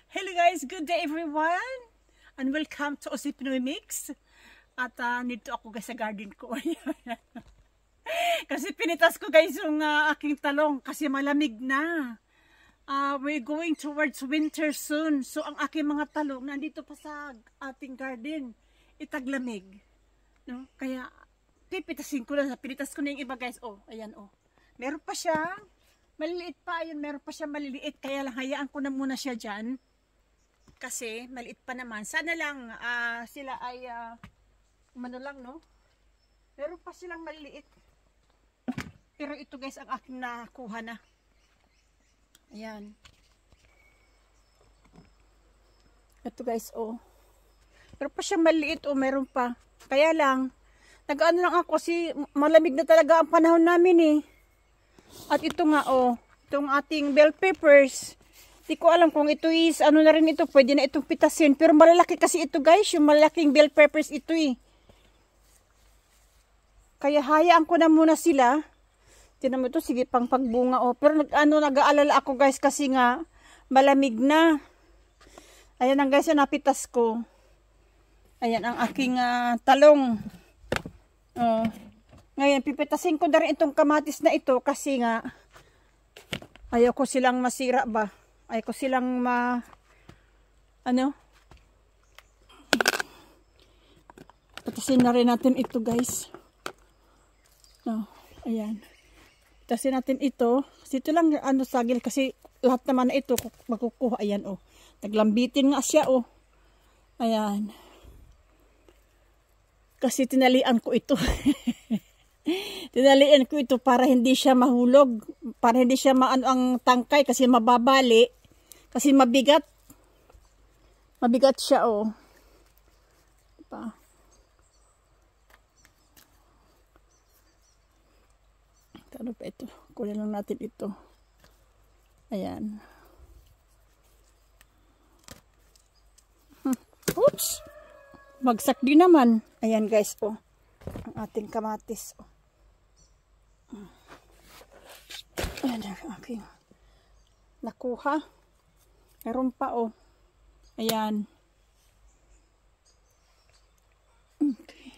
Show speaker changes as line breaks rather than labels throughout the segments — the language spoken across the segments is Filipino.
Hello guys, good day everyone and welcome to Osi Pinoy Mix. At nito ako guys sa garden ko. Kasi pinitas ko guys yung aking talong kasi malamig na. We're going towards winter soon. So ang aking mga talong nandito pa sa ating garden. Itaglamig. No? Kaya pipitasin ko na. Pinitas ko na yung iba guys. Oh, ayan oh. Meron pa siya. Maliliit pa. Ayun, meron pa siya maliliit. Kaya lang hayaan ko na muna siya dyan. Kasi maliit pa naman. Sana lang sila ay umano lang, no? Meron pa silang maliliit. Pero ito guys ang aking nakuha na. Ayan. Ito guys, oh. Meron pa siyang maliliit, oh. Meron pa. Kaya lang, nag-ano lang ako kasi malamig na talaga ang panahon namin eh. At ito nga, oh. Itong ating bell peppers. Di ko alam kung ito is, ano na rin ito, pwede na itong pitasin. Pero malalaki kasi ito guys, yung malaking bell peppers ito eh. Kaya hayaan ko na muna sila. Tinan mo ito, sige pang pagbunga oh. Pero nag-aalala ako guys kasi nga, malamig na. Ayan ang guys, yung napitas ko. Ayan ang aking talong. Oh. Ngayon, pipitasin ko na rin itong kamatis na ito kasi nga, ayaw ko silang masira ba. Ay ko silang patasin na rin natin ito guys. No, ayan. Patasin natin ito. Kasi ito lang sagil kasi lahat naman na ito makukuha. Ayan oh. Naglambitin nga siya oh. Ayan. Kasi tinalian ko ito. Tinalian ko ito para hindi siya mahulog. Para hindi siya maano ang tangkay kasi mababali. Kasi mabigat. Mabigat siya, oh. Diba? Ano pa ito? Kunin lang natin ito. Ayan. Oops! Bagsak din naman. Ayan guys, oh. Ang ating kamatis, oh. Ayan ang aking nakuha. Meron pa oh. Ayan. Okay.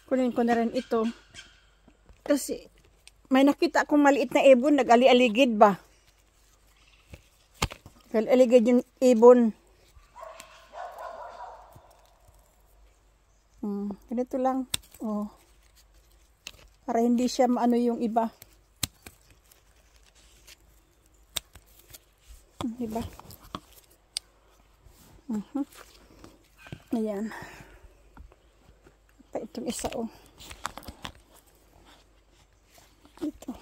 Kunin ko na rin ito. Kasi may nakita akong maliit na ibon. Nag-ali-aligid ba? Nag-aligid yung ibon. Ganito lang. Oh. Para hindi siya maano yung iba. Diba? Ayan. Pa itong isa oh. Ito.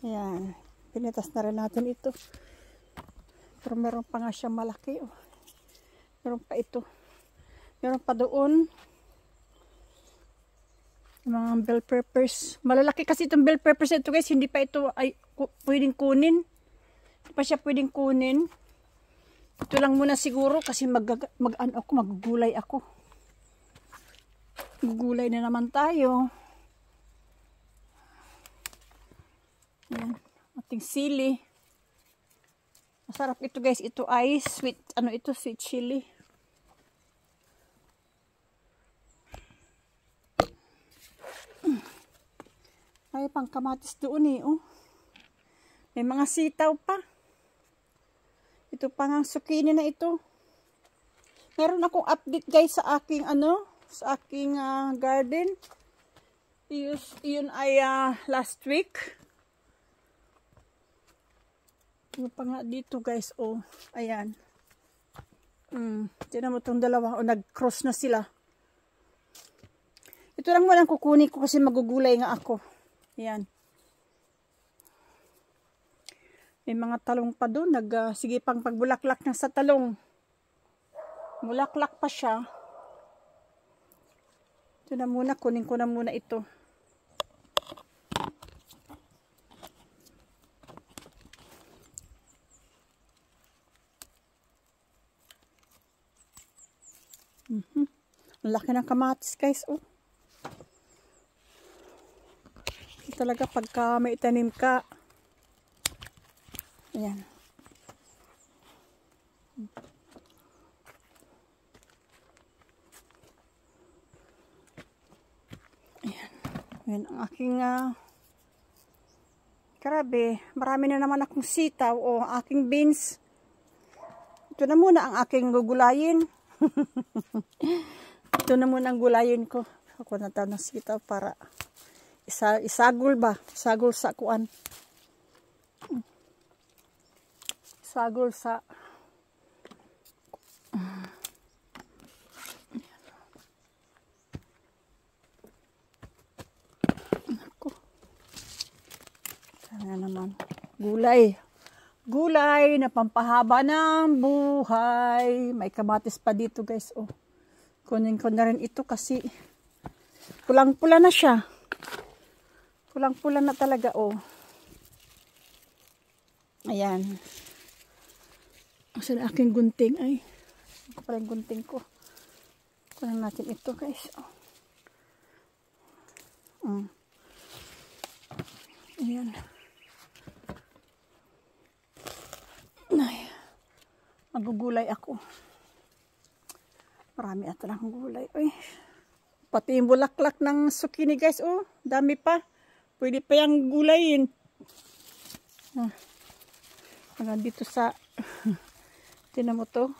Ayan. Pinitas na rin natin ito. Pero meron pa nga siya malaki oh. Meron pa ito. Meron pa doon. Mga bell peppers. Malalaki kasi itong bell peppers ito guys. Hindi pa ito ay pwedeng kunin. Hindi pa siya pwedeng kunin. Ito lang muna siguro kasi magugulay ako. Gugulay na naman tayo. Ayan. Ating sili. Masarap ito guys. Ito ay sweet. Ano ito? Sweet chili. Ay, pang kamatis doon eh, oh. May mga sitaw pa. Ito pa nga zucchini na ito. Meron akong update guys sa aking sa aking garden. Yun ay last week. Yung pa nga dito guys, oh. Ayan. Tignan mo itong dalawa, oh, nag-cross na sila. Ito lang walang kukunin ko kasi magugulay nga ako. Ayan. May mga talong pa doon. Sige pang pagbulaklak na sa talong. Bulaklak pa siya. Ito na muna. Kunin ko na muna ito. Ang laki ng kamatis guys, oh. Talaga pagka may itanim ka. Ayan. Ayan. Ayan ang aking grabe, marami na naman akong sitaw o aking beans. Ito na muna ang aking gugulayin. Ito na muna ang gulayin ko. Ako na tayo ng sitaw para isagol ba? Isagol sa kuan. Isagol sa ako. Sana naman. Gulay. Gulay na pampahaba ng buhay. May kamatis pa dito guys. Oh. Kunin ko na rin ito kasi pulang-pula na siya. Pulang-pula na talaga, oh. Ayan. Asan aking gunting? Ay, ako pala yung gunting ko. Kunin natin ito, guys. Oh. Ayan. Ay, magugulay ako. Marami ata lang gulay. Ay, pati yung bulaklak ng zucchini, guys. Oh, dami pa. Pwede pa yung gulayin. Hanggang dito sa tinan mo to.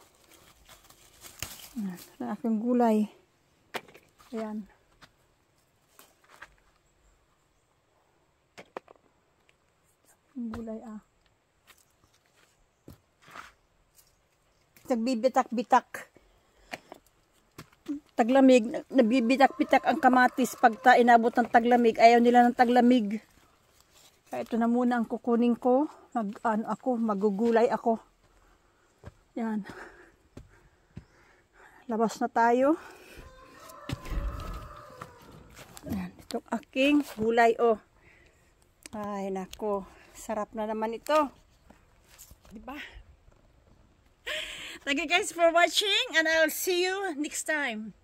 Ang aking gulay. Ayan. Ang gulay Nagbibitak-bitak. Taglamig, nabibitak-bitak ang kamatis pagka inabot ng taglamig. Ayaw nila ng taglamig. Kaya ito na muna ang kukunin ko. Magugulay ako. Yan. Labas na tayo. Yan, itong aking gulay, oh. Ay, nako. Sarap na naman ito. Diba? Thank you guys for watching and I'll see you next time.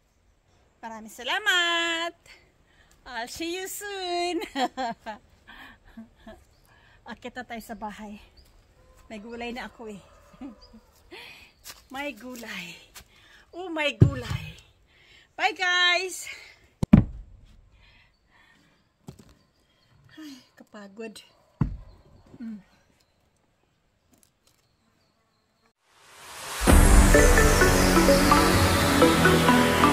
Maraming salamat. I'll see you soon. Akit na tayo sa bahay. May gulay na ako eh. May gulay. Oh, may gulay. Bye guys. Ay, kapagod. Thank you.